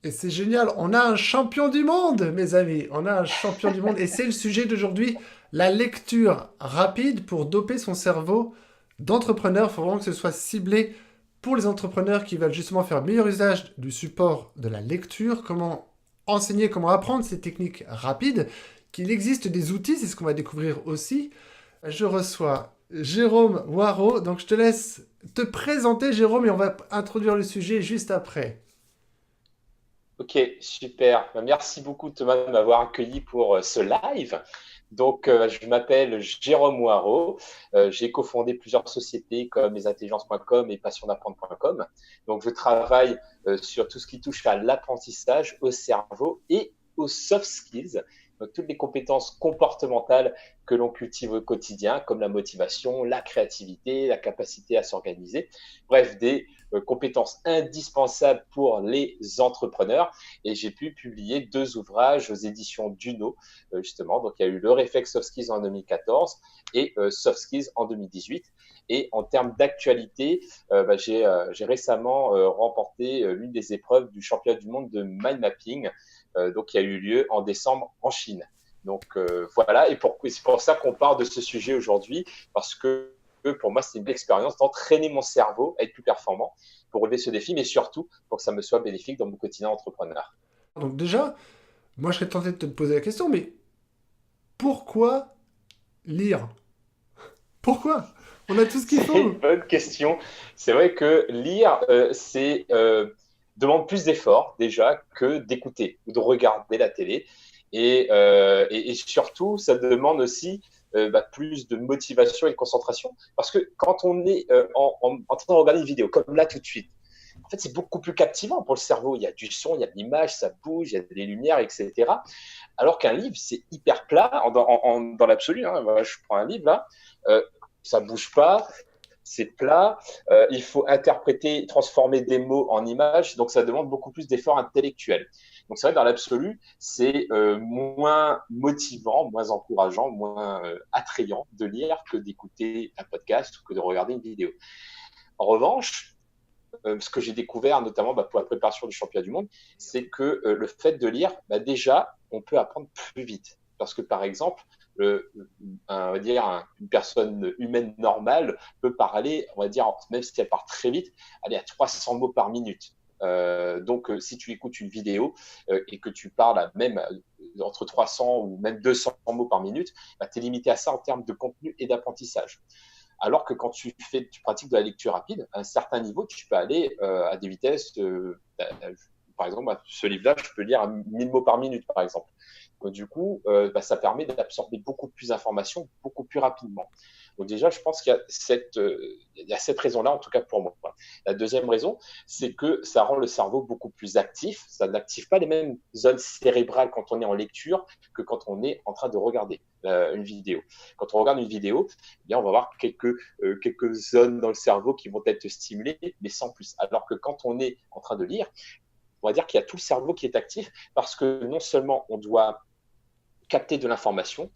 Et c'est génial, on a un champion du monde, mes amis. On a un champion du monde. Et c'est le sujet d'aujourd'hui, la lecture rapide pour doper son cerveau d'entrepreneur. Il faut vraiment que ce soit ciblé pour les entrepreneurs qui veulent justement faire meilleur usage du support de la lecture, comment enseigner, comment apprendre ces techniques rapides, qu'il existe des outils, c'est ce qu'on va découvrir aussi. Je reçois Jérôme Waro, donc je te laisse te présenter, Jérôme, et on va introduire le sujet juste après. Ok, super. Merci beaucoup Thomas de m'avoir accueilli pour ce live. Donc, je m'appelle Jérôme Moirot. J'ai cofondé plusieurs sociétés comme lesintelligences.com et passiondapprendre.com. Donc, je travaille sur tout ce qui touche à l'apprentissage, au cerveau et aux soft skills. Donc, toutes les compétences comportementales que l'on cultive au quotidien, comme la motivation, la créativité, la capacité à s'organiser. Bref, des compétences indispensables pour les entrepreneurs. Et j'ai pu publier 2 ouvrages aux éditions Duno, justement. Donc, il y a eu le Réflexe Soft Skills en 2014 et Soft Skills en 2018. Et en termes d'actualité, j'ai récemment remporté l'une des épreuves du championnat du monde de mind mapping, donc qui a eu lieu en décembre en Chine. Donc voilà, et c'est pour ça qu'on parle de ce sujet aujourd'hui, parce que pour moi, c'est une belle expérience d'entraîner mon cerveau à être plus performant pour relever ce défi, mais surtout pour que ça me soit bénéfique dans mon quotidien entrepreneur. Donc déjà, moi je serais tenté de te poser la question, mais pourquoi lire? Pourquoi? On a tout ce qu'il C'est une faut. bonne question. C'est vrai que lire, demande plus d'efforts déjà que d'écouter ou de regarder la télé. Et surtout, ça demande aussi plus de motivation et de concentration. Parce que quand on est en train de regarder une vidéo, comme là tout de suite, en fait, c'est beaucoup plus captivant pour le cerveau. Il y a du son, il y a de l'image, ça bouge, il y a des lumières, etc. Alors qu'un livre, c'est hyper plat dans l'absolu. Hein. Voilà, je prends un livre là, ça bouge pas, c'est plat, il faut interpréter, transformer des mots en images, donc ça demande beaucoup plus d'efforts intellectuels. Donc c'est vrai, dans l'absolu, c'est moins motivant, moins encourageant, moins attrayant de lire que d'écouter un podcast ou que de regarder une vidéo. En revanche, ce que j'ai découvert, notamment pour la préparation du championnat du monde, c'est que le fait de lire, déjà, on peut apprendre plus vite. Parce que, par exemple, on va dire une personne humaine normale peut parler, on va dire, même si elle part très vite, aller à 300 mots par minute. Donc, si tu écoutes une vidéo et que tu parles même entre 300 ou même 200 mots par minute, tu es limité à ça en termes de contenu et d'apprentissage. Alors que quand tu pratiques de la lecture rapide, à un certain niveau, tu peux aller à des vitesses, par exemple, ce livre-là, je peux lire à 1000 mots par minute, par exemple. Donc, du coup, ça permet d'absorber beaucoup plus d'informations beaucoup plus rapidement. Donc déjà, je pense il y a cette raison-là, en tout cas pour moi. La deuxième raison, c'est que ça rend le cerveau beaucoup plus actif. Ça n'active pas les mêmes zones cérébrales quand on est en lecture que quand on est en train de regarder une vidéo. Quand on regarde une vidéo, eh bien, on va avoir quelques zones dans le cerveau qui vont être stimulées, mais sans plus. Alors que quand on est en train de lire, on va dire qu'il y a tout le cerveau qui est actif parce que non seulement on doit capter de l'information,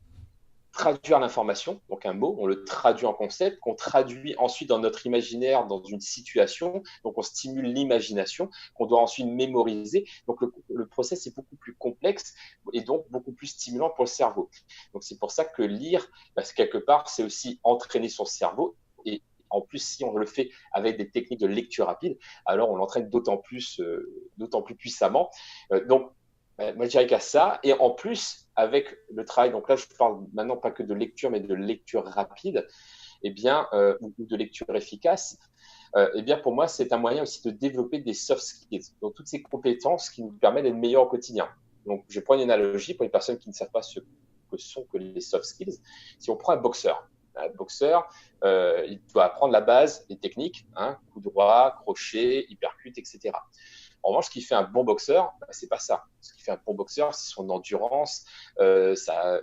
traduire l'information, donc un mot, on le traduit en concept, qu'on traduit ensuite dans notre imaginaire, dans une situation, donc on stimule l'imagination, qu'on doit ensuite mémoriser. Donc le process est beaucoup plus complexe et donc beaucoup plus stimulant pour le cerveau. Donc c'est pour ça que lire, quelque part, c'est aussi entraîner son cerveau. Et en plus, si on le fait avec des techniques de lecture rapide, alors on l'entraîne d'autant plus puissamment. Donc moi, je dirais qu'à ça. Et en plus, avec le travail, donc là, je parle maintenant pas que de lecture, mais de lecture rapide, eh bien, ou de lecture efficace, eh bien, pour moi, c'est un moyen aussi de développer des soft skills. Donc, toutes ces compétences qui nous permettent d'être meilleurs au quotidien. Donc, je prends une analogie pour les personnes qui ne savent pas ce que sont que les soft skills. Si on prend un boxeur, il doit apprendre la base, les techniques, hein, coup droit, crochet, hypercute, etc. En revanche, ce qui fait un bon boxeur, c'est pas ça. Ce qui fait un bon boxeur, c'est son endurance, sa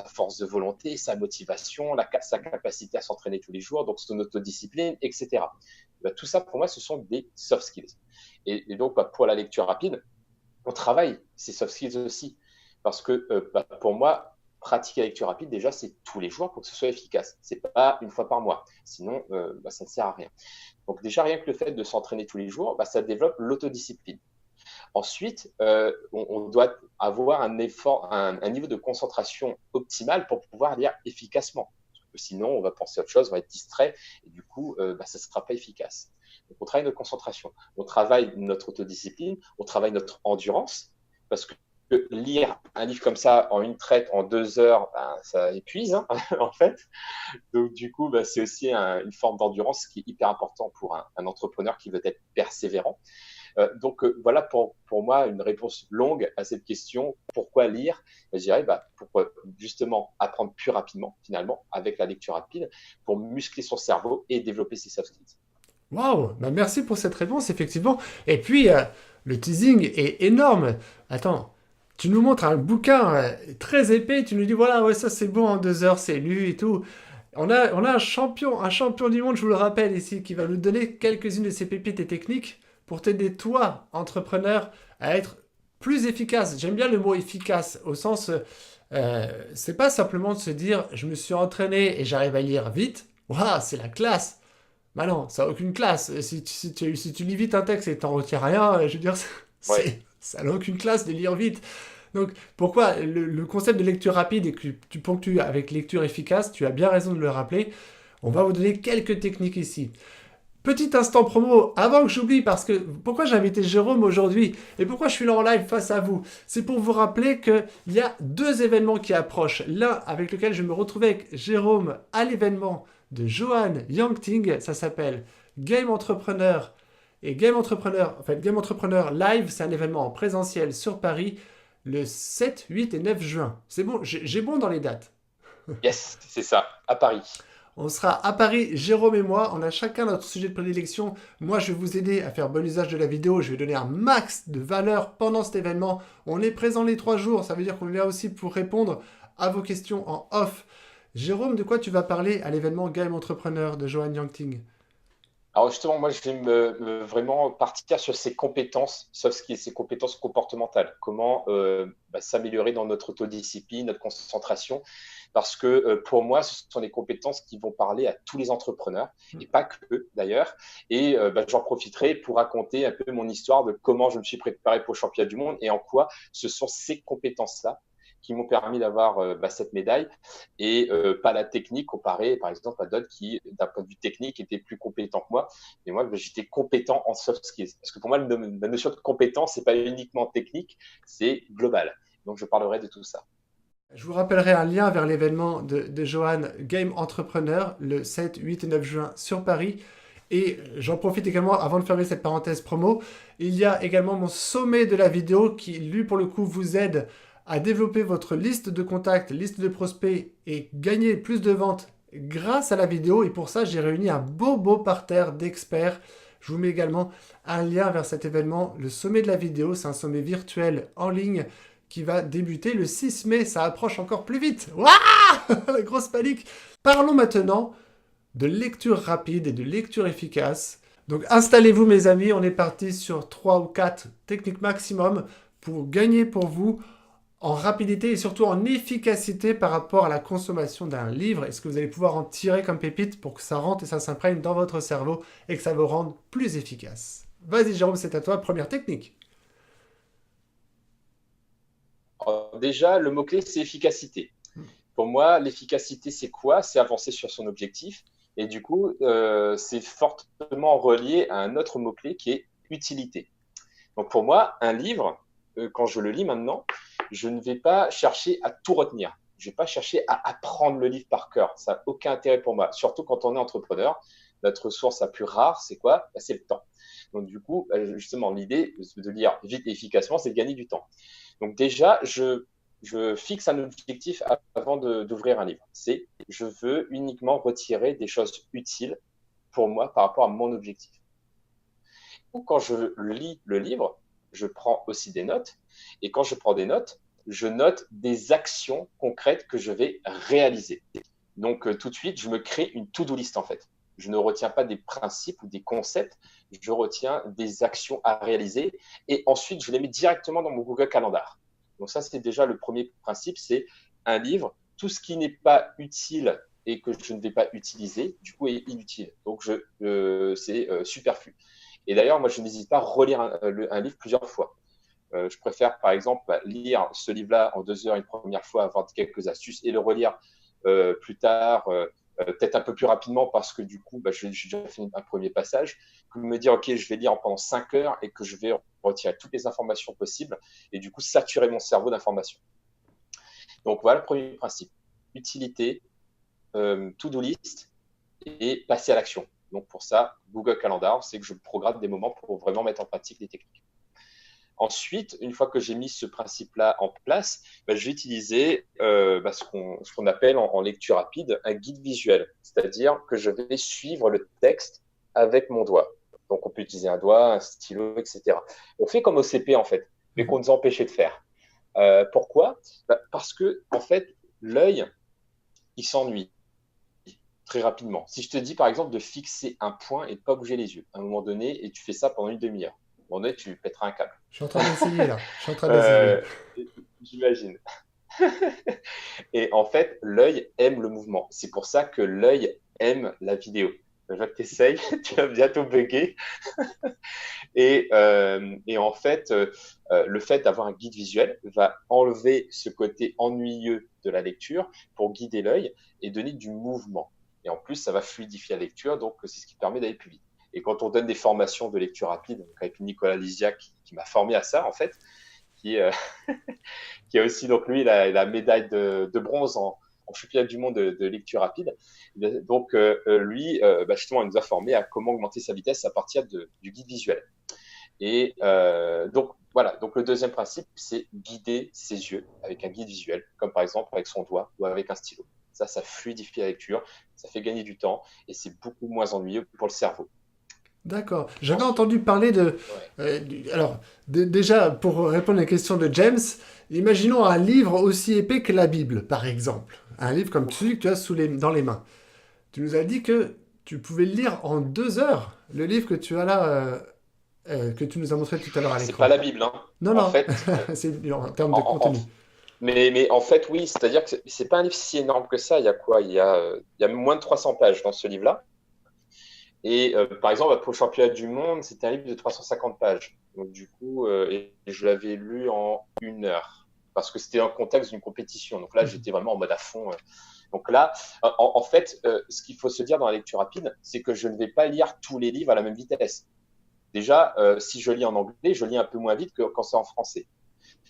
force de volonté, sa motivation, sa capacité à s'entraîner tous les jours, donc son autodiscipline, etc. Tout ça, pour moi, ce sont des soft skills. Et donc, pour la lecture rapide, on travaille ces soft skills aussi. Parce que pour moi, pratiquer la lecture rapide, déjà, c'est tous les jours pour que ce soit efficace. C'est pas une fois par mois. Sinon, ça ne sert à rien. Donc déjà, rien que le fait de s'entraîner tous les jours, ça développe l'autodiscipline. Ensuite, on doit avoir un niveau de concentration optimal pour pouvoir lire efficacement. Parce que sinon, on va penser à autre chose, on va être distrait et du coup, ça ne sera pas efficace. Donc, on travaille notre concentration, on travaille notre autodiscipline, on travaille notre endurance, parce que lire un livre comme ça en une traite, en 2 heures, ça épuise, hein, en fait. Donc, du coup, c'est aussi une forme d'endurance qui est hyper important pour un entrepreneur qui veut être persévérant. Voilà pour moi une réponse longue à cette question. Pourquoi lire? Je dirais pour justement apprendre plus rapidement, finalement, avec la lecture rapide, pour muscler son cerveau et développer ses soft skills. Waouh, merci pour cette réponse, effectivement. Et puis, le teasing est énorme. Attends, tu nous montres un bouquin très épais, tu nous dis, voilà, ouais, ça c'est bon, en 2 heures, c'est lu et tout. On a un champion du monde, je vous le rappelle ici, qui va nous donner quelques-unes de ses pépites et techniques pour t'aider, toi, entrepreneur, à être plus efficace. J'aime bien le mot efficace, au sens, c'est pas simplement de se dire, je me suis entraîné et j'arrive à lire vite. Waouh, c'est la classe. Bah non, ça n'a aucune classe. Si tu lis vite un texte et t'en retiens rien, je veux dire, Ouais. ça n'a aucune classe de lire vite. Donc, pourquoi le concept de lecture rapide et que tu ponctues avec lecture efficace, tu as bien raison de le rappeler. On va vous donner quelques techniques ici. Petit instant promo, avant que j'oublie, parce que pourquoi j'ai invité Jérôme aujourd'hui et pourquoi je suis là en live face à vous, c'est pour vous rappeler qu'il y a 2 événements qui approchent. L'un avec lequel je me retrouvais avec Jérôme à l'événement de Johan Yangting, ça s'appelle Game Entrepreneur. Et Game Entrepreneur, en fait, Game Entrepreneur Live, c'est un événement en présentiel sur Paris le 7, 8 et 9 juin. C'est bon, j'ai bon dans les dates. Yes, c'est ça, à Paris. On sera à Paris, Jérôme et moi. On a chacun notre sujet de prédilection. Moi, je vais vous aider à faire bon usage de la vidéo. Je vais donner un max de valeur pendant cet événement. On est présent les 3 jours. Ça veut dire qu'on est là aussi pour répondre à vos questions en off. Jérôme, de quoi tu vas parler à l'événement Game Entrepreneur de Johan Yangting? Alors justement, moi, je vais vraiment partir sur ses compétences, sauf ce qui est ses compétences comportementales. Comment s'améliorer dans notre autodiscipline, notre concentration. Parce que pour moi, ce sont des compétences qui vont parler à tous les entrepreneurs, et pas que eux d'ailleurs. Et j'en profiterai pour raconter un peu mon histoire de comment je me suis préparé pour le championnat du monde et en quoi ce sont ces compétences-là qui m'ont permis d'avoir cette médaille et pas la technique comparée par exemple à d'autres qui d'un point de vue technique étaient plus compétents que moi, et moi j'étais compétent en soft skills parce que pour moi la notion de compétence c'est pas uniquement technique, c'est global. Donc je parlerai de tout ça. Je vous rappellerai un lien vers l'événement de Johan Game Entrepreneur le 7, 8 et 9 juin sur Paris. Et j'en profite également, avant de fermer cette parenthèse promo, il y a également mon sommet de la vidéo qui, lui, pour le coup, vous aide à développer votre liste de contacts, liste de prospects et gagner plus de ventes grâce à la vidéo. Et pour ça, j'ai réuni un beau parterre d'experts. Je vous mets également un lien vers cet événement, le sommet de la vidéo. C'est un sommet virtuel en ligne qui va débuter le 6 mai. Ça approche encore plus vite. Waouh, la grosse panique. Parlons maintenant de lecture rapide et de lecture efficace. Donc installez-vous mes amis, on est parti sur 3 ou 4 techniques maximum pour gagner pour vous en rapidité et surtout en efficacité par rapport à la consommation d'un livre. Est-ce que vous allez pouvoir en tirer comme pépite pour que ça rentre et ça s'imprègne dans votre cerveau et que ça vous rende plus efficace? Vas-y Jérôme, c'est à toi, première technique. Alors, déjà, le mot-clé, c'est efficacité. Pour moi, l'efficacité, c'est quoi? C'est avancer sur son objectif. Et du coup, c'est fortement relié à un autre mot-clé qui est utilité. Donc pour moi, un livre, quand je le lis maintenant, je ne vais pas chercher à tout retenir. Je ne vais pas chercher à apprendre le livre par cœur. Ça n'a aucun intérêt pour moi. Surtout quand on est entrepreneur, notre ressource la plus rare, c'est quoi? C'est le temps. Donc du coup, justement, l'idée de lire vite et efficacement, c'est de gagner du temps. Donc déjà, je fixe un objectif avant d'ouvrir un livre. C'est je veux uniquement retirer des choses utiles pour moi par rapport à mon objectif. Ou quand je lis le livre, je prends aussi des notes. Et quand je prends des notes, je note des actions concrètes que je vais réaliser. Donc tout de suite, je me crée une to-do list en fait. Je ne retiens pas des principes ou des concepts, je retiens des actions à réaliser et ensuite je les mets directement dans mon Google Calendar. Donc ça, c'est déjà le premier principe, c'est un livre, tout ce qui n'est pas utile et que je ne vais pas utiliser, du coup, est inutile. Donc, c'est superflu. Et d'ailleurs, moi, je n'hésite pas à relire un livre plusieurs fois. je préfère, par exemple, lire ce livre-là en 2 heures une première fois, avoir quelques astuces et le relire plus tard, peut-être un peu plus rapidement parce que du coup, j'ai déjà fait un premier passage, que me dire, OK, je vais lire pendant 5 heures et que je vais retirer toutes les informations possibles et du coup, saturer mon cerveau d'informations. Donc, voilà le premier principe. Utilité, to-do list et passer à l'action. Donc, pour ça, Google Calendar, c'est que je programme des moments pour vraiment mettre en pratique les techniques. Ensuite, une fois que j'ai mis ce principe-là en place, je vais utiliser ce qu'on appelle en lecture rapide un guide visuel. C'est-à-dire que je vais suivre le texte avec mon doigt. Donc, on peut utiliser un doigt, un stylo, etc. On fait comme au CP, en fait, mais qu'on nous a empêché de faire. Pourquoi ? Parce que, en fait, l'œil, il s'ennuie très rapidement. Si je te dis, par exemple, de fixer un point et de ne pas bouger les yeux, à un moment donné, et tu fais ça pendant une demi-heure, à un moment donné, tu pèteras un câble. Je suis en train d'essayer là. Je suis en train d'essayer. J'imagine. Et en fait, l'œil aime le mouvement. C'est pour ça que l'œil aime la vidéo. Je vois que tu essayes, tu vas bientôt bugger. Et en fait, le fait d'avoir un guide visuel va enlever ce côté ennuyeux de la lecture pour guider l'œil et donner du mouvement. Et en plus, ça va fluidifier la lecture, donc c'est ce qui permet d'aller plus vite. Et quand on donne des formations de lecture rapide, donc avec Nicolas Lisiac qui m'a formé à ça, en fait, qui a aussi, donc lui, la médaille de bronze en championnat du monde de lecture rapide. Donc, lui, justement, il nous a formé à comment augmenter sa vitesse à partir du guide visuel. Et donc, voilà. Donc, le deuxième principe, c'est guider ses yeux avec un guide visuel, comme par exemple avec son doigt ou avec un stylo. Ça fluidifie la lecture, ça fait gagner du temps et c'est beaucoup moins ennuyeux pour le cerveau. D'accord. J'avais entendu parler de... alors, déjà, pour répondre à la question de James, imaginons un livre aussi épais que la Bible, par exemple. Un livre comme celui que tu as dans les mains. Tu nous as dit que tu pouvais le lire en 2 heures, le livre que tu as là, que tu nous as montré tout à l'heure à C'est l'écran. pas la Bible, hein. Non, En non, fait, c'est en termes de en, en, contenu. mais en fait, oui, c'est-à-dire que c'est pas un livre si énorme que ça. Il y a quoi? Il y a moins de 300 pages dans ce livre-là. Et par exemple, pour le championnat du monde, c'était un livre de 350 pages. Donc du coup, et je l'avais lu en 1 heure parce que c'était en contexte d'une compétition. Donc là, j'étais vraiment en mode à fond. Donc là, en fait, ce qu'il faut se dire dans la lecture rapide, c'est que je ne vais pas lire tous les livres à la même vitesse. Déjà, si je lis en anglais, je lis un peu moins vite que quand c'est en français.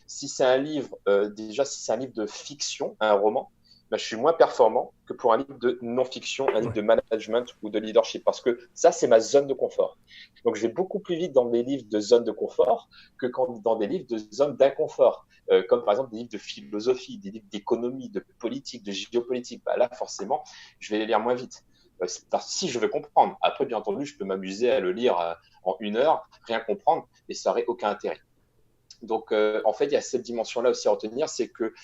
Si c'est un livre, si c'est un livre de fiction, un roman, je suis moins performant que pour un livre de non-fiction, un livre de management ou de leadership, parce que ça, c'est ma zone de confort. Donc, je vais beaucoup plus vite dans mes livres de zone de confort que dans des livres de zone d'inconfort, comme par exemple des livres de philosophie, des livres d'économie, de politique, de géopolitique. Là, forcément, je vais les lire moins vite. Si je veux comprendre. Après, bien entendu, je peux m'amuser à le lire en 1 heure, rien comprendre, et ça n'aurait aucun intérêt. Donc, en fait, il y a cette dimension-là aussi à retenir, c'est que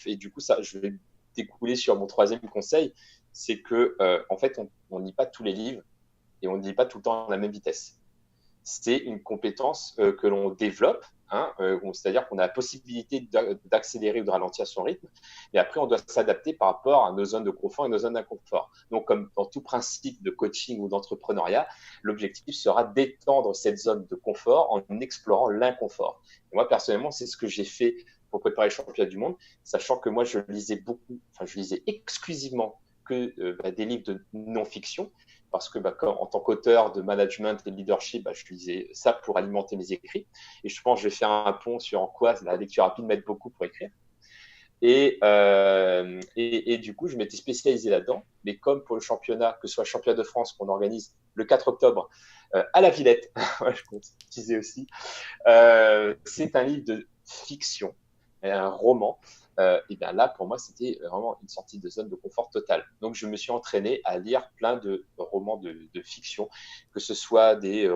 et du coup, ça, je vais découler sur mon troisième conseil, c'est que en fait, on ne lit pas tous les livres et on ne lit pas tout le temps à la même vitesse. C'est une compétence que l'on développe, c'est-à-dire qu'on a la possibilité d'accélérer ou de ralentir son rythme, mais après, on doit s'adapter par rapport à nos zones de confort et nos zones d'inconfort. Donc, comme dans tout principe de coaching ou d'entrepreneuriat, l'objectif sera d'étendre cette zone de confort en explorant l'inconfort. Et moi, personnellement, c'est ce que j'ai fait pour préparer le championnat du monde, sachant que moi, je lisais exclusivement que des livres de non-fiction, parce que en tant qu'auteur de management et de leadership, je lisais ça pour alimenter mes écrits. Et je pense que je vais faire un pont sur en quoi la lecture rapide m'aide beaucoup pour écrire. Et du coup, je m'étais spécialisé là-dedans. Mais comme pour le championnat, que ce soit le championnat de France qu'on organise le 4 octobre à la Villette, je compte utiliser aussi, c'est un livre de fiction, un roman. Et bien là, pour moi, c'était vraiment une sortie de zone de confort totale. Donc, je me suis entraîné à lire plein de romans de fiction, que ce soit des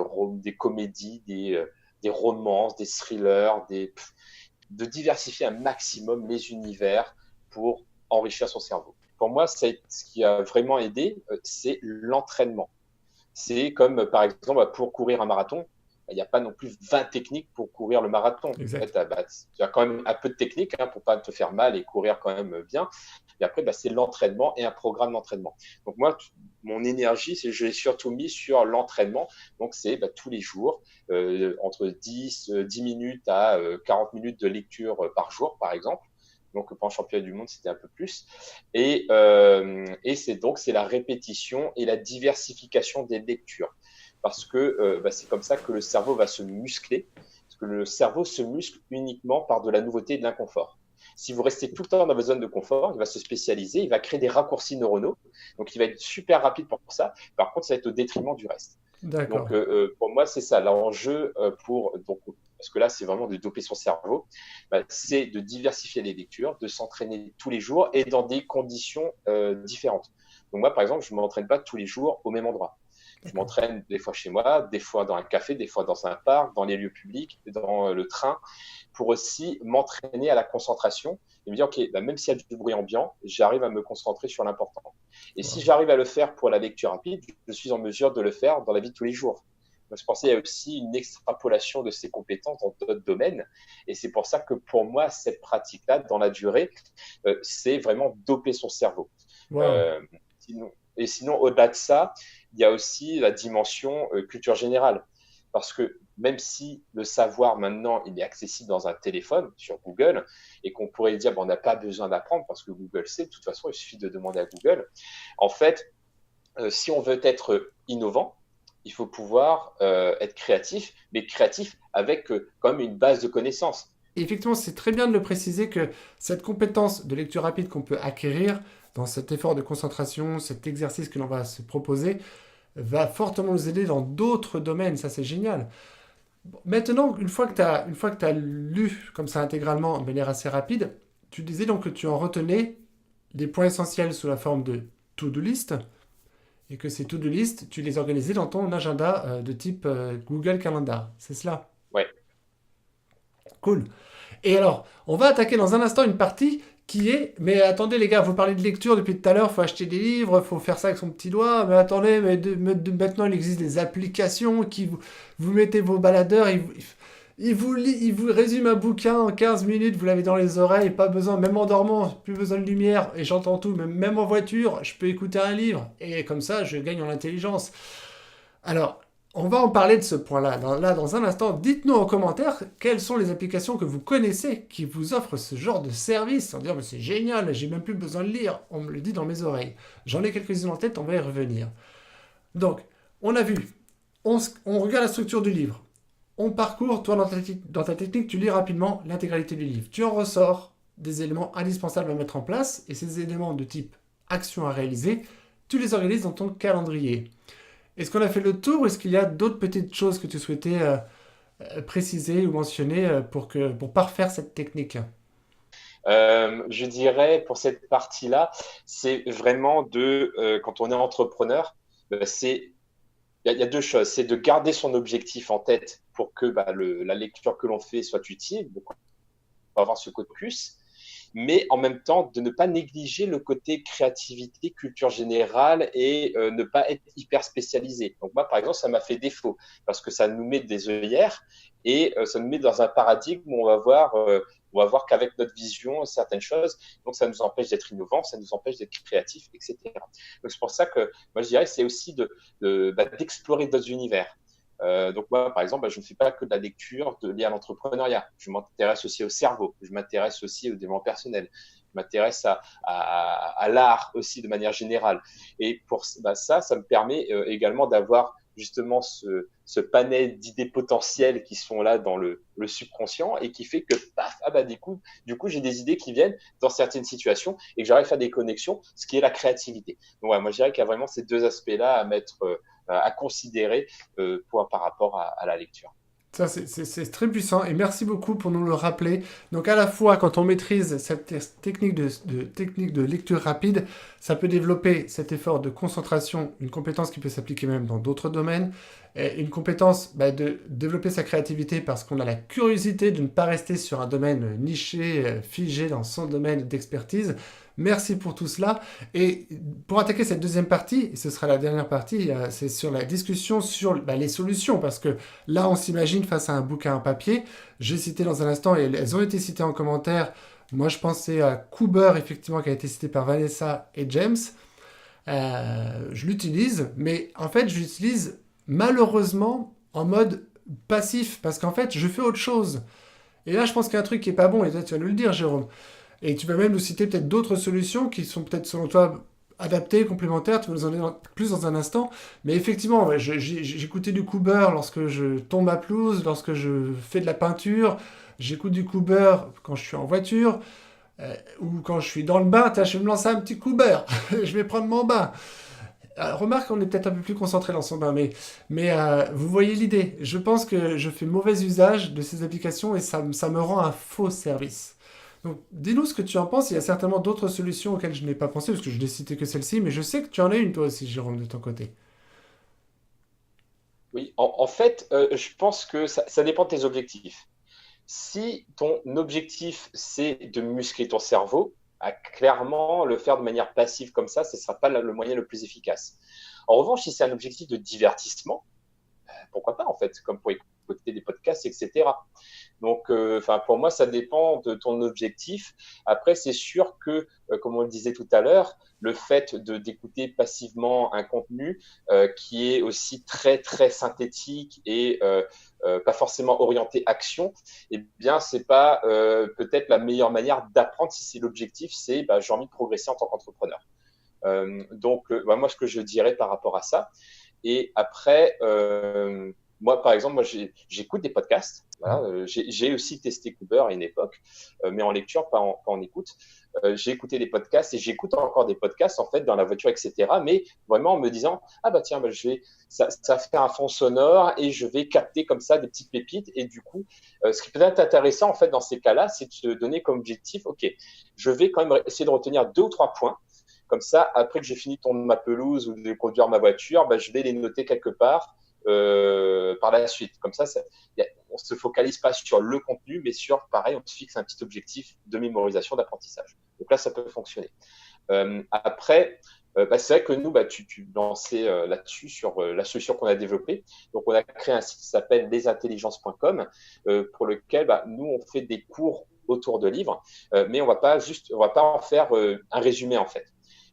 comédies, des romances, des thrillers, de diversifier un maximum les univers pour enrichir son cerveau. Pour moi, ce qui a vraiment aidé, c'est l'entraînement. C'est comme, par exemple, pour courir un marathon, il n'y a pas non plus 20 techniques pour courir le marathon. En Exact. fait, tu as quand même un peu de technique pour ne pas te faire mal et courir quand même bien. Et après, c'est l'entraînement et un programme d'entraînement. Donc moi, mon énergie, je l'ai surtout mis sur l'entraînement. Donc c'est tous les jours, entre 10 minutes à 40 minutes de lecture par jour, par exemple. Donc pendant le championnat du monde, c'était un peu plus. Et c'est la répétition et la diversification des lectures. Parce que c'est comme ça que le cerveau va se muscler. Parce que le cerveau se muscle uniquement par de la nouveauté et de l'inconfort. Si vous restez tout le temps dans votre zone de confort, il va se spécialiser, il va créer des raccourcis neuronaux. Donc, il va être super rapide pour ça. Par contre, ça va être au détriment du reste. D'accord. Donc, pour moi, c'est ça. L'enjeu parce que là, c'est vraiment de doper son cerveau, c'est de diversifier les lectures, de s'entraîner tous les jours et dans des conditions différentes. Donc, moi, par exemple, je ne m'entraîne pas tous les jours au même endroit. Je m'entraîne des fois chez moi, des fois dans un café, des fois dans un parc, dans les lieux publics, dans le train, pour aussi m'entraîner à la concentration et me dire, OK, même s'il y a du bruit ambiant, j'arrive à me concentrer sur l'important. Et si j'arrive à le faire pour la lecture rapide, je suis en mesure de le faire dans la vie de tous les jours. Je pensais qu'il y a aussi une extrapolation de ces compétences dans d'autres domaines. Et c'est pour ça que pour moi, cette pratique-là, dans la durée, c'est vraiment doper son cerveau. Wow. Sinon, au-delà de ça, il y a aussi la dimension culture générale. Parce que même si le savoir maintenant, il est accessible dans un téléphone, sur Google, et qu'on pourrait dire, on n'a pas besoin d'apprendre parce que Google sait, de toute façon, il suffit de demander à Google. En fait, si on veut être innovant, il faut pouvoir être créatif, mais créatif avec quand même une base de connaissances. Et effectivement, c'est très bien de le préciser que cette compétence de lecture rapide qu'on peut acquérir dans cet effort de concentration, cet exercice que l'on va se proposer, va fortement nous aider dans d'autres domaines. Ça, c'est génial. Bon, maintenant, une fois que tu as lu comme ça intégralement de manière assez rapide, tu disais donc que tu en retenais des points essentiels sous la forme de to-do list et que ces to-do list, tu les organisais dans ton agenda de type Google Calendar. C'est cela? Ouais. Cool. Et alors, on va attaquer dans un instant une partie qui est... Mais attendez les gars, vous parlez de lecture depuis tout à l'heure, faut acheter des livres, faut faire ça avec son petit doigt. Mais attendez, maintenant il existe des applications qui vous mettez vos baladeurs, il vous résume un bouquin en 15 minutes, vous l'avez dans les oreilles, pas besoin, même en dormant, plus besoin de lumière, et j'entends tout, même en voiture, je peux écouter un livre, et comme ça je gagne en intelligence. Alors, on va en parler de ce point-là dans un instant. Dites-nous en commentaire quelles sont les applications que vous connaissez qui vous offrent ce genre de service. En disant, mais c'est génial, j'ai même plus besoin de lire, on me le dit dans mes oreilles. J'en ai quelques-unes en tête, on va y revenir. Donc, on a vu, on regarde la structure du livre. On parcourt, toi dans ta technique, tu lis rapidement l'intégralité du livre. Tu en ressors des éléments indispensables à mettre en place, et ces éléments de type action à réaliser, tu les organises dans ton calendrier. Est-ce qu'on a fait le tour ou est-ce qu'il y a d'autres petites choses que tu souhaitais préciser ou mentionner pour parfaire cette technique? Je dirais pour cette partie-là, c'est vraiment quand on est entrepreneur, il y a deux choses. C'est de garder son objectif en tête pour que la lecture que l'on fait soit utile, donc on va avoir ce code plus, mais en même temps de ne pas négliger le côté créativité, culture générale et ne pas être hyper spécialisé. Donc moi, par exemple, ça m'a fait défaut parce que ça nous met des œillères et ça nous met dans un paradigme où on va voir qu'avec notre vision certaines choses. Donc ça nous empêche d'être innovant, ça nous empêche d'être créatif, etc. Donc c'est pour ça que moi je dirais que c'est aussi d'explorer d'autres univers. Donc moi, par exemple, je ne fais pas que de la lecture liée à l'entrepreneuriat. Je m'intéresse aussi au cerveau. Je m'intéresse aussi au développement personnel. Je m'intéresse à l'art aussi de manière générale. Et pour ça me permet également d'avoir justement ce panel d'idées potentielles qui sont là dans le subconscient et qui fait que paf, du coup j'ai des idées qui viennent dans certaines situations et que j'arrive à faire des connexions, ce qui est la créativité. Donc ouais, moi je dirais qu'il y a vraiment ces deux aspects-là à mettre à considérer par rapport à la lecture. Ça, c'est très puissant et merci beaucoup pour nous le rappeler. Donc, à la fois, quand on maîtrise cette technique technique de lecture rapide, ça peut développer cet effort de concentration, une compétence qui peut s'appliquer même dans d'autres domaines, et une compétence de développer sa créativité parce qu'on a la curiosité de ne pas rester sur un domaine niché, figé dans son domaine d'expertise, Merci pour tout cela. Et pour attaquer cette deuxième partie, et ce sera la dernière partie, c'est sur la discussion sur les solutions, parce que là, on s'imagine face à un bouquin en papier. J'ai cité dans un instant, et elles ont été citées en commentaire. Moi, je pensais à Cooper, effectivement, qui a été cité par Vanessa et James. Je l'utilise, mais en fait, je l'utilise malheureusement en mode passif, parce qu'en fait, je fais autre chose. Et là, je pense qu'il y a un truc qui est pas bon, et toi, tu vas nous le dire, Jérôme. Et tu vas même nous citer peut-être d'autres solutions qui sont peut-être, selon toi, adaptées, complémentaires. Tu vas nous en dire plus dans un instant. Mais effectivement, ouais, j'écoutais du Cooper lorsque je tombe ma pelouse, lorsque je fais de la peinture. J'écoute du Cooper quand je suis en voiture. Ou quand je suis dans le bain, je vais me lancer un petit Cooper. Je vais prendre mon bain. Remarque, on est peut-être un peu plus concentré dans son bain, mais vous voyez l'idée. Je pense que je fais mauvais usage de ces applications et ça me rend un faux service. Donc, dis-nous ce que tu en penses. Il y a certainement d'autres solutions auxquelles je n'ai pas pensé, parce que je n'ai cité que celle-ci, mais je sais que tu en as une, toi aussi, Jérôme, de ton côté. Oui, en fait, je pense que ça dépend de tes objectifs. Si ton objectif, c'est de muscler ton cerveau, clairement, le faire de manière passive comme ça, ce ne sera pas le moyen le plus efficace. En revanche, si c'est un objectif de divertissement, pourquoi pas en fait, comme pour écouter des podcasts, etc. Donc, pour moi, ça dépend de ton objectif. Après, c'est sûr que, comme on le disait tout à l'heure, le fait d'écouter passivement un contenu qui est aussi très très synthétique et pas forcément orienté action, eh bien, c'est pas peut-être la meilleure manière d'apprendre si c'est l'objectif, c'est j'ai envie de progresser en tant qu'entrepreneur. Moi, ce que je dirais par rapport à ça. Et après, moi, par exemple, j'écoute des podcasts. Voilà, j'ai aussi testé Cooper à une époque, mais en lecture, pas en écoute. J'ai écouté des podcasts et j'écoute encore des podcasts en fait dans la voiture, etc. Mais vraiment en me disant tiens, ça fait un fond sonore et je vais capter comme ça des petites pépites. Et du coup, ce qui peut être intéressant en fait dans ces cas-là, c'est de se donner comme objectif, ok, je vais quand même essayer de retenir 2 ou 3 points. Comme ça, après que j'ai fini de tourner ma pelouse ou de conduire ma voiture, je vais les noter quelque part par la suite. Comme ça, on ne se focalise pas sur le contenu, mais pareil, on se fixe un petit objectif de mémorisation, d'apprentissage. Donc là, ça peut fonctionner. Après, c'est vrai que nous, tu lançais là-dessus sur la solution qu'on a développée. Donc, on a créé un site qui s'appelle lesintelligences.com pour lequel nous, on fait des cours autour de livres, mais on va pas en faire un résumé en fait.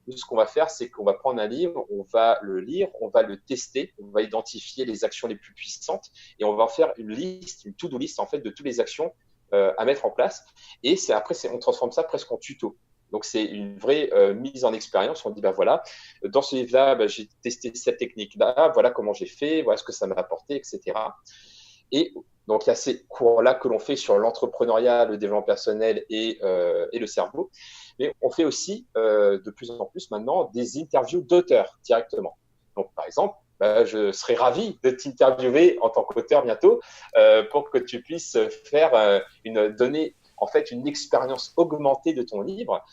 Nous, ce qu'on va faire, c'est qu'on va prendre un livre, on va le lire, on va le tester, on va identifier les actions les plus puissantes et on va en faire une to-do list en fait de toutes les actions à mettre en place. Et on transforme ça presque en tuto. Donc, c'est une vraie mise en expérience. On dit, voilà, dans ce livre-là, j'ai testé cette technique-là, voilà comment j'ai fait, voilà ce que ça m'a apporté, etc. Et donc, il y a ces cours-là que l'on fait sur l'entrepreneuriat, le développement personnel et le cerveau. Mais on fait aussi de plus en plus maintenant des interviews d'auteurs directement. Donc, par exemple, je serais ravi de t'interviewer en tant qu'auteur bientôt pour que tu puisses faire donner en fait une expérience augmentée de ton livre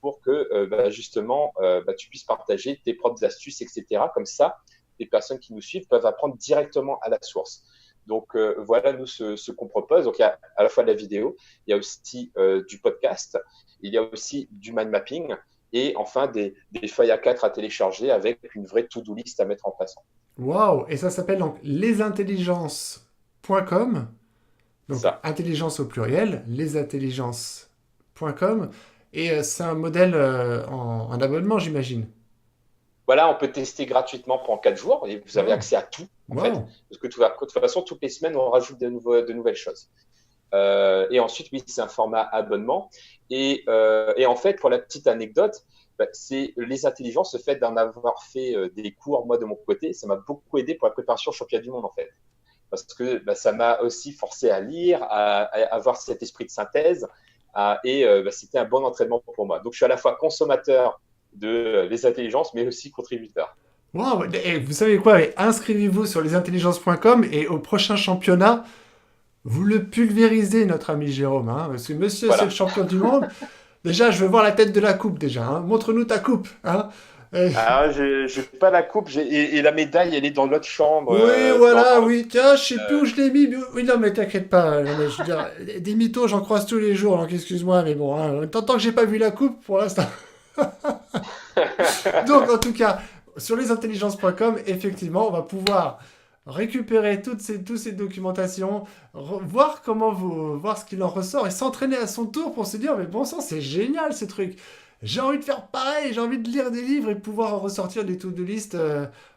pour que justement tu puisses partager tes propres astuces, etc. Comme ça, les personnes qui nous suivent peuvent apprendre directement à la source. Donc, voilà, nous, ce qu'on propose. Donc, il y a à la fois de la vidéo, il y a aussi du podcast, il y a aussi du mind mapping et enfin des feuilles A4 à télécharger avec une vraie to-do list à mettre en place. Waouh! Et ça s'appelle donc lesintelligences.com. Donc, Ça. intelligence au pluriel, lesintelligences.com. Et c'est un modèle en abonnement, j'imagine. Voilà, on peut tester gratuitement pendant 4 jours et vous avez accès à tout, en fait. Parce que de toute façon, toutes les semaines, on rajoute de nouvelles choses. Et ensuite, oui, c'est un format abonnement. Et en fait, pour la petite anecdote, c'est les intelligences, le fait d'en avoir fait des cours, moi, de mon côté, ça m'a beaucoup aidé pour la préparation au championnat du monde, en fait. Parce que ça m'a aussi forcé à lire, à avoir cet esprit de synthèse. Et c'était un bon entraînement pour moi. Donc, je suis à la fois consommateur de les intelligences, mais aussi contributeur. Wow. Et vous savez quoi? Inscrivez-vous sur lesintelligences.com et au prochain championnat, vous le pulvérisez, notre ami Jérôme. Hein, parce que monsieur, c'est le champion du monde. Déjà, je veux voir la tête de la coupe, déjà. Hein. Montre-nous ta coupe. Hein. Je n'ai pas la coupe. Et la médaille, elle est dans l'autre chambre. Oui, voilà, oui. Tiens, je sais plus où je l'ai mis. Oui, non, mais t'inquiète pas. Non, mais, je veux dire, des mythos, j'en croise tous les jours. Donc, excuse-moi, mais bon, hein, tant que j'ai pas vu la coupe, pour l'instant. Donc, en tout cas, sur lesintelligences.com, effectivement, on va pouvoir récupérer toutes ces documentations, voir ce qu'il en ressort et s'entraîner à son tour pour se dire, mais bon sang, c'est génial ce truc. J'ai envie de faire pareil, j'ai envie de lire des livres et pouvoir en ressortir des to-do list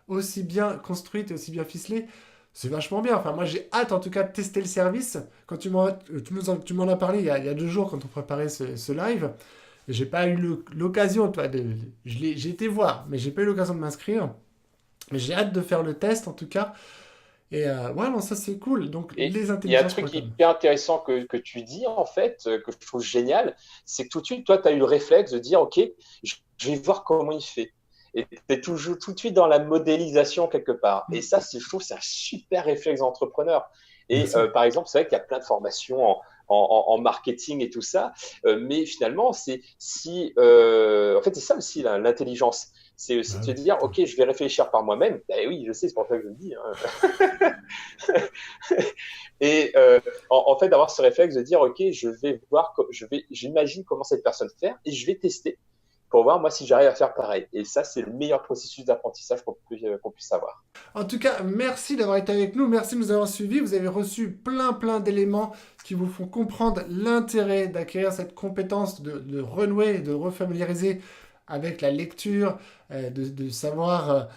aussi bien construites et aussi bien ficelées. C'est vachement bien. Enfin, moi, j'ai hâte en tout cas de tester le service. Quand tu m'en as parlé il y a 2 jours quand on préparait ce live, j'ai pas eu l'occasion, toi, j'ai été voir, mais j'ai pas eu l'occasion de m'inscrire. Mais j'ai hâte de faire le test en tout cas. Et ouais, non, ça c'est cool. Donc, Et il y a un truc lesintelligences.com. hyper intéressant que tu dis, en fait, que je trouve génial, c'est que tout de suite, toi, tu as eu le réflexe de dire, OK, je vais voir comment il fait. Et tu es toujours tout de suite dans la modélisation quelque part. Et ça, je trouve, c'est un super réflexe d'entrepreneur. Et Merci. par exemple, c'est vrai qu'il y a plein de formations en marketing et tout ça, mais finalement, en fait, c'est ça aussi l'intelligence. C'est aussi Bah de se oui. dire, OK, je vais réfléchir par moi-même. Ben oui, je sais, c'est pour ça que je le dis, hein. Et en fait, d'avoir ce réflexe de dire, OK, je vais voir, j'imagine comment cette personne fait et je vais tester pour voir moi si j'arrive à faire pareil. Et ça, c'est le meilleur processus d'apprentissage qu'on puisse avoir. En tout cas, merci d'avoir été avec nous, merci de nous avoir suivis. Vous avez reçu plein d'éléments qui vous font comprendre l'intérêt d'acquérir cette compétence de renouer, de refamiliariser avec la lecture, de savoir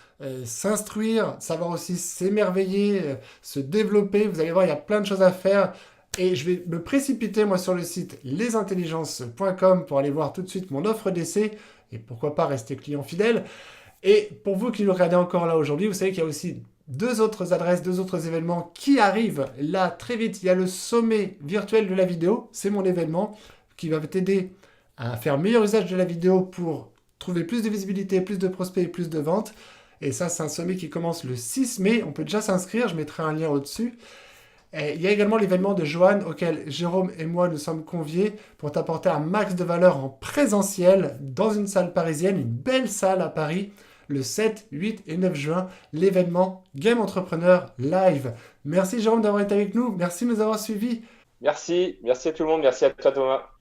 s'instruire, savoir aussi s'émerveiller, se développer. Vous allez voir, il y a plein de choses à faire. Et je vais me précipiter, moi, sur le site lesintelligences.com pour aller voir tout de suite mon offre d'essai et pourquoi pas rester client fidèle. Et pour vous qui nous regardez encore là aujourd'hui, vous savez qu'il y a aussi 2 autres adresses, 2 autres événements qui arrivent là très vite. Il y a le sommet virtuel de la vidéo, c'est mon événement qui va t'aider à faire meilleur usage de la vidéo pour trouver plus de visibilité, plus de prospects et plus de ventes. Et ça, c'est un sommet qui commence le 6 mai. On peut déjà s'inscrire, je mettrai un lien au-dessus. Et il y a également l'événement de Johan auquel Jérôme et moi nous sommes conviés pour t'apporter un max de valeur en présentiel dans une salle parisienne, une belle salle à Paris, le 7, 8 et 9 juin, l'événement Game Entrepreneur Live. Merci Jérôme d'avoir été avec nous, merci de nous avoir suivis. Merci à tout le monde, merci à toi Thomas.